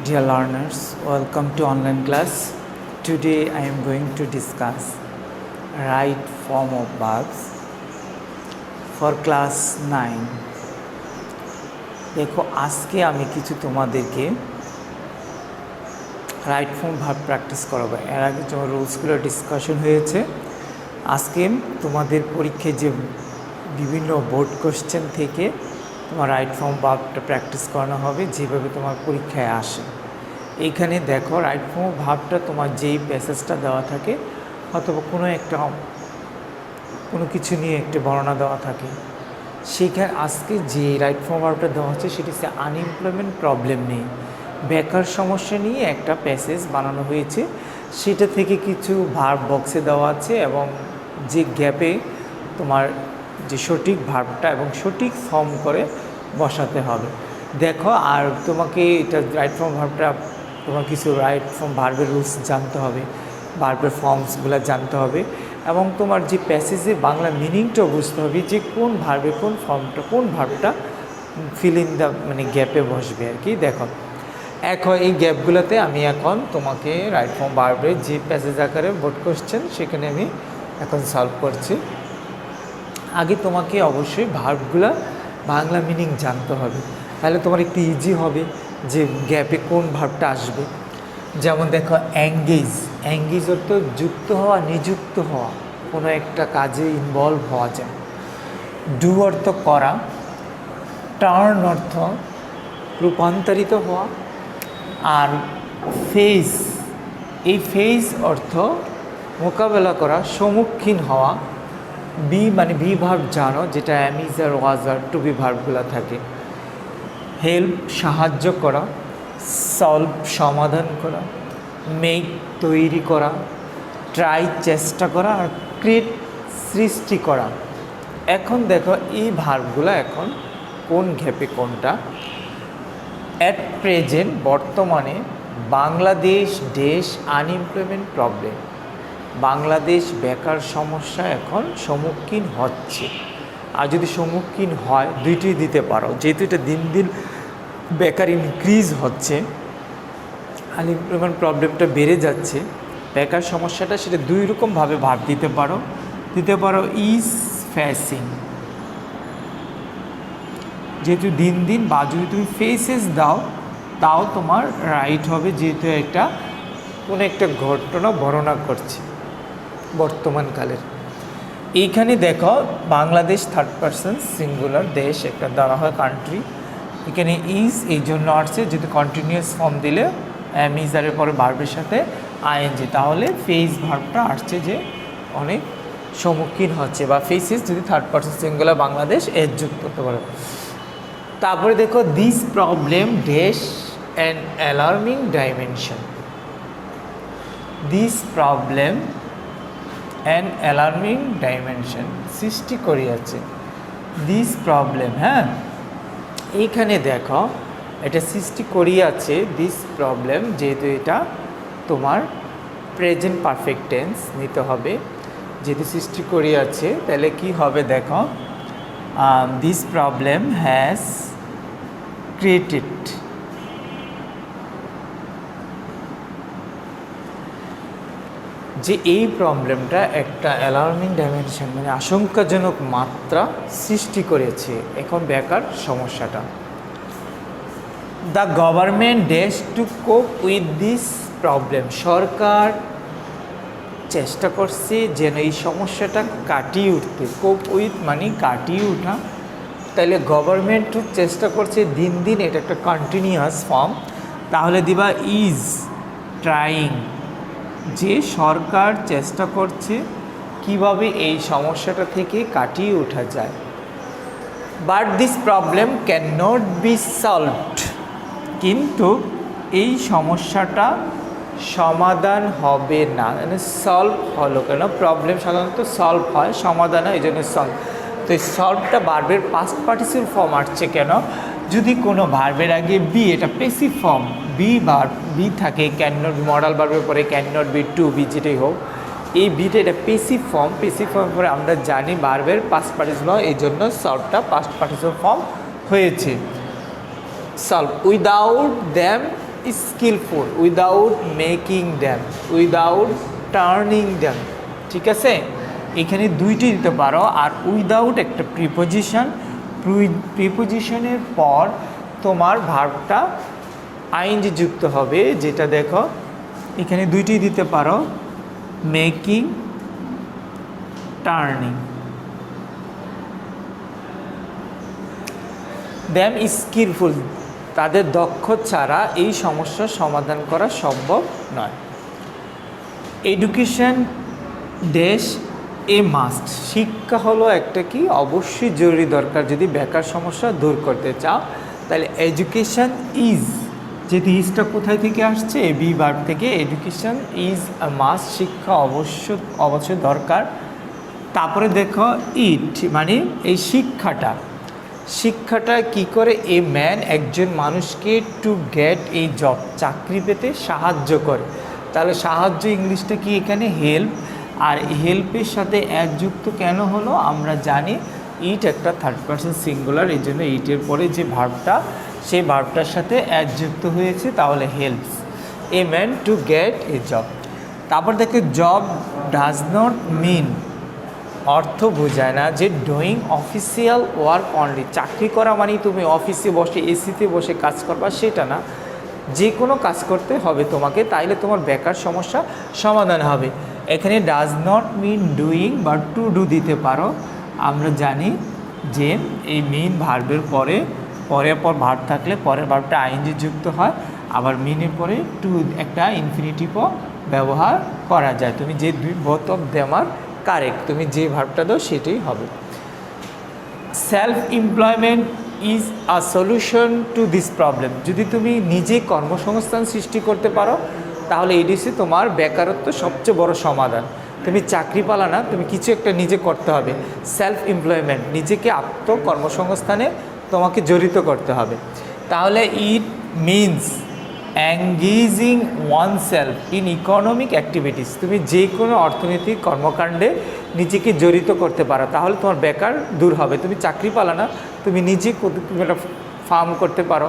Dear learners, welcome to online class. Today I am going to discuss right form of verbs for class 9. দেখো আজকে আমি কিছু তোমাদেরকে right form verb practice করাবো। এর আগে যে রুলসগুলো ডিসকাশন হয়েছে, আজকে তোমাদের পরীক্ষায় যে বিভিন্ন বোর্ড কোশ্চেন থেকে তোমার রাইট ফর্ম ভার্বটা প্র্যাকটিস করানো হবে, যেভাবে তোমার পরীক্ষায় আসে। এইখানে দেখো রাইট ফর্ম ভার্বটা তোমার যেই প্যাসেজটা দেওয়া থাকে, অথবা কোনো কিছু নিয়ে একটা বর্ণনা দেওয়া থাকে, সেইখানে আজকে যে রাইট ফর্ম ভার্বটা দেওয়া হচ্ছে সেটি হচ্ছে আনএমপ্লয়মেন্ট প্রবলেম নেই, বেকার সমস্যা নিয়ে একটা প্যাসেজ বানানো হয়েছে। সেটা থেকে কিছু ভার্ব বক্সে দেওয়া আছে এবং যে গ্যাপে তোমার যে সঠিক ভার্বটা এবং সঠিক ফর্ম করে বসাতে হবে। দেখো, আর তোমাকে এটা রাইট ফর্ম ভার্বটা তোমার কিছু রাইট ফর্ম ভার্বের রুলস জানতে হবে, ভার্বের ফর্মসগুলো জানতে হবে, এবং তোমার যে প্যাসেজের বাংলা মিনিংটাও বুঝতে হবে, যে কোন ভার্বে কোন ফর্মটা কোন ভার্বটা ফিল ইন দ্য গ্যাপে বসবে আর কি। দেখো এখন এই গ্যাপগুলোতে আমি এখন তোমাকে রাইট ফর্ম ভার্বের যে প্যাসেজ আকারে বোর্ড কোশ্চেন সেখানে আমি এখন সলভ করছি। আগে তোমাকে অবশ্যই ভার্বগুলা বাংলা মিনিং জানতে হবে, তাহলে তোমার একটু ইজি হবে যে গ্যাপে কোন ভার্বটা আসবে। যেমন দেখো, অ্যাঙ্গেজ অর্থ যুক্ত হওয়া, নিযুক্ত হওয়া, কোনো একটা কাজে ইনভলভ হওয়া যায়। ডু অর্থ করা, টার্ন অর্থ রূপান্তরিত হওয়া, আর ফেস, এই ফেস অর্থ মোকাবেলা করা, সম্মুখীন হওয়া। বি ভার্ব জানো, যেটা am, is are, was are, to be ভার্বগুলো থাকে। হেল্প সাহায্য করা, সলভ সমাধান করা, মেক তৈরি করা, ট্রাই চেষ্টা করা, আর ক্রিয়েট সৃষ্টি করা। এখন দেখো এই ভার্বগুলো এখন কোন গ্যাপে কোনটা। অ্যাট প্রেজেন্ট বর্তমানে বাংলাদেশ দেশ আনএমপ্লয়মেন্ট প্রবলেম, বাংলাদেশ বেকার সমস্যা এখন সম্মুখীন হচ্ছে। আর যদি সম্মুখীন হয় দুইটি দিতে পারো, যেহেতু এটা দিন দিন বেকার ইনক্রিজ হচ্ছে, আনএমপ্লয়মেন্ট প্রবলেমটা বেড়ে যাচ্ছে, বেকার সমস্যাটা, সেটা দুই রকমভাবে ভার্ব দিতে পারো ইজ ফেসিং, যেহেতু দিন দিন, বা যদি তুমি ফেসেস দাও তাও তোমার রাইট হবে, যেহেতু এটা কোনো একটা ঘটনা বর্ণনা করছে বর্তমানকালের। এইখানে দেখো বাংলাদেশ থার্ড পারসন সিঙ্গুলার, দেশ একটা ধরা হয় কান্ট্রি, এখানে ইজ এই জন্য আসছে, যদি কন্টিনিউয়াস ফর্ম দিলে অ্যাম, ইজ আরের পরে ভার্বের সাথে আইএনজি, তাহলে ফেস ভার্বটা আসছে যে অনেক সম্মুখীন হচ্ছে, বা ফেসেস যদি থার্ড পারসন সিঙ্গুলার বাংলাদেশ এর যুক্ত করতে পারে। তারপরে দেখো this problem dash an alarming dimension, this problem an alarming dimension সৃষ্টি করিয়াছে। দিস প্রবলেম, হ্যাঁ এইখানে দেখো এটা সৃষ্টি করিয়াছে, দিস প্রবলেম, যেহেতু এটা তোমার প্রেজেন্ট পারফেক্ট টেন্স নিতে হবে, যেহেতু সৃষ্টি করিয়াছে, তাহলে কি হবে দেখো, দিস প্রবলেম হ্যাজ ক্রিয়েটেড, যে এই প্রবলেমটা একটা অ্যালার্মিং ডাইমেনশন আশঙ্কাজনক মাত্রা সৃষ্টি করেছে এখন বেকার সমস্যাটা। The government dash to cope with this problem, সরকার চেষ্টা করছে যেন এই সমস্যাটা কাটিয়ে উঠতে। কোপ উইথ কাটিয়ে ওঠা, তাহলে গভর্নমেন্ট চেষ্টা করছে দিন দিন, এটা একটা কন্টিনিউয়াস ফর্ম, তাহলে দিবা ইজ ট্রাইং, যে সরকার চেষ্টা করছে কিভাবে এই সমস্যাটা থেকে কাটিয়ে ওঠা যায়। But this problem can not be solved, কিন্তু এই সমস্যাটা সমাধান হবে না। সলভ হলো কেন, প্রবলেম সাধারণত সলভ হয়, সমাধান হয়, এই জন্য সলভ। তো এই সলভটা ভার্বের পাস্ট পার্টিসিপল ফর্ম আসছে কেন, যদি কোনো ভার্বের আগে বি, এটা প্যাসিভ ফর্ম, বি থাকে, ক্যান নট, মডাল ভার্বের পরে can not be, to be, যেটাই হোক, এই বিটা এটা প্যাসিভ ফর্ম পরে আমরা জানি ভার্বের পাস্ট পার্টিসিপল হয়, এই জন্য সলভটা পাস্ট পার্টিসিপল ফর্ম হয়েছে। Solve without them skillful without making them, without turning them. ঠিক আছে, এখানে দুইটি দিতে পারো। আর উইদাউট একটা প্রিপোজিশন, প্রিপোজিশনের পর তোমার ভার্বটা আইএনজি যুক্ত হবে, যেটা দেখো এখানে দুইটি দিতে পারো, মেকিং, টার্নিং। দ্যাম স্কিলফুল, তাদের দক্ষ ছাড়া এই সমস্যার সমাধান করা সম্ভব নয়। এডুকেশন ড্যাশ এ মাস্ট, শিক্ষা হলো একটা কি অবশ্যই জরুরি দরকার যদি বেকার সমস্যা দূর করতে চাও। তাহলে এডুকেশন ইজ, যেহেতু ইজটা কোথায় থেকে আসছে, বি ভার্ব থেকে। এডুকেশন ইজ আ মাস্ট, শিক্ষা অবশ্যই দরকার। তারপরে দেখো ইট, মানে এই শিক্ষাটা কি করে, এ ম্যান, একজন মানুষকে টু গেট এই জব, চাকরি পেতে সাহায্য করে। তাহলে সাহায্য ইংলিশটা কি এখানে হেল্প, আর হেল্পের সাথে অ্যাড যুক্ত কেন হলো আমরা জানি, ইট একটা থার্ড পারসন সিঙ্গুলার, এই জন্য ইটের পরে যে ভার্বটা, সেই ভার্বটার সাথে অ্যাড যুক্ত হয়েছে, তাহলে helps a man to get A job. তারপর দেখো জব ডাজ নট মিন, অর্থ বোঝায় না যে ডুইং অফিসিয়াল ওয়ার্ক অনলি, চাকরি করা মানে তুমি অফিসে বসে এসিতে বসে কাজ করবা সেটা না, যে কোনো কাজ করতে হবে তোমাকে, তাইলে তোমার বেকার সমস্যা সমাধান হবে। এখানে ডাজ নট মিন ডুইং বা টু ডু দিতে পারো। আমরা জানি যে এই মেইন ভার্বের পরে ভার্ব থাকলে পরের ভার্বটা আইএনজি যুক্ত হয়, আবার মিনের পরে টু একটা ইনফিনিটিভও ব্যবহার করা যায়। তুমি যে both of them are correct, তুমি যে ভার্বটা দাও সেটাই হবে। Self employment is a solution to this problem, যদি তুমি নিজে কর্মসংস্থান সৃষ্টি করতে পারো তাহলে এডিসি তোমার বেকারত্ব সবচেয়ে বড় সমাধান। তুমি চাকরি পালা না, তুমি কিছু একটা নিজে করতে হবে। সেলফ এমপ্লয়মেন্ট, নিজেকে আত্মকর্মসংস্থানে তোমাকে জড়িত করতে হবে। তাহলে it means engaging one self in economic activities, তুমি যে কোনো অর্থনৈতিক কর্মকাণ্ডে নিজেকে জড়িত করতে পারো, তাহলে তোমার বেকার দূর হবে। তুমি চাকরি পালা না, তুমি নিজে একটা ফার্ম করতে পারো,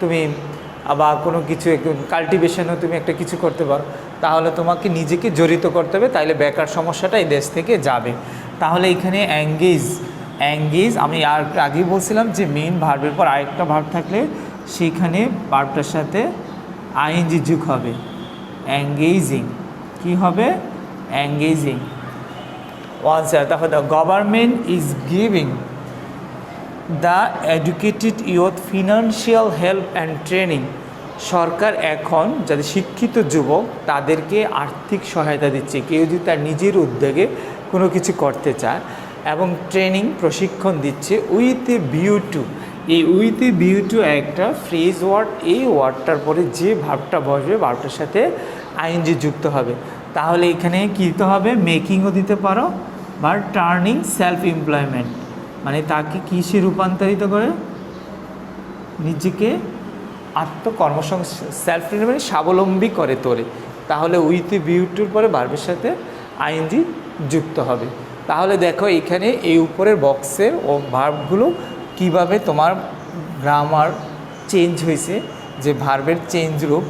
তুমি আবার কোনো কিছু কাল্টিভেশনও তুমি একটা কিছু করতে পারো, তাহলে তোমাকে নিজেকে জড়িত করতে হবে, তাইলে বেকার সমস্যাটা এই দেশ থেকে যাবে। তাহলে এখানে অ্যাঙ্গেজ আমি আর আগেই বলছিলাম যে মেইন ভার্বের পর আরেকটা ভার্ব থাকলে সেইখানে ভার্বটার সাথে আইএনজি যুগ হবে, এঙ্গেজিং। কি হবে? Engaging oneself. তারপর the government is giving the educated youth financial help and training, সরকার এখন যাদের শিক্ষিত যুবক তাদেরকে আর্থিক সহায়তা দিচ্ছে, কেউ যদি তার নিজের উদ্যোগে কোনো কিছু করতে চায়, এবং ট্রেনিং প্রশিক্ষণ দিচ্ছে উইথ এ ভিউ টু। এই উইথ এ ভিউ টু একটা ফ্রেজ ওয়ার্ড, এই ওয়ার্ডটার পরে যে ভার্বটা বসবে ভার্বটার সাথে আইএনজি যুক্ত হবে। তাহলে এখানে কী দিতে হবে? মেকিংও দিতে পারো বা টার্নিং সেলফ এমপ্লয়মেন্ট, মানে তাকে কিসে রূপান্তরিত করে? নিজেকে সেলফ এমপ্লয়মেন্ট স্বাবলম্বী করে তোলে। তাহলে উইথ এ ভিউ টুর পরে ভার্বের সাথে আইএনজি যুক্ত হবে। তাহলে দেখো এখানে এই উপরের বক্সের ও ভার্বগুলো কিভাবে তোমার গ্রামার চেঞ্জ হয়েছে, যে ভার্বের চেঞ্জ রূপ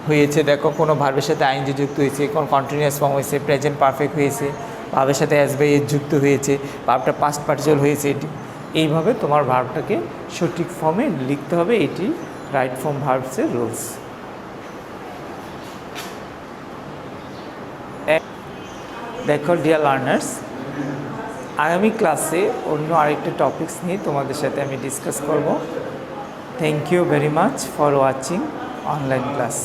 হয়েছে। দেখো কোনো ভার্বের সাথে আইএনজি যুক্ত হয়েছে, কোনো কন্টিনিউয়াস ফর্ম হয়েছে, প্রেজেন্ট পারফেক্ট হয়েছে, ভার্বের সাথে অ্যাজ বাই এজ যুক্ত হয়েছে, ভার্বটা পাস্ট পার্টিসিপল হয়েছে। এইভাবে তোমার ভার্বটাকে সঠিক ফর্মে লিখতে হবে। এটি রাইট ফর্ম ভার্বসের রুলস। দেখো ডিয়ার লার্নার্স, আগামী ক্লাসে অন্য আরেকটা টপিকস নিয়ে তোমাদের সাথে আমি ডিসকাস করব। Thank you very much for watching online class.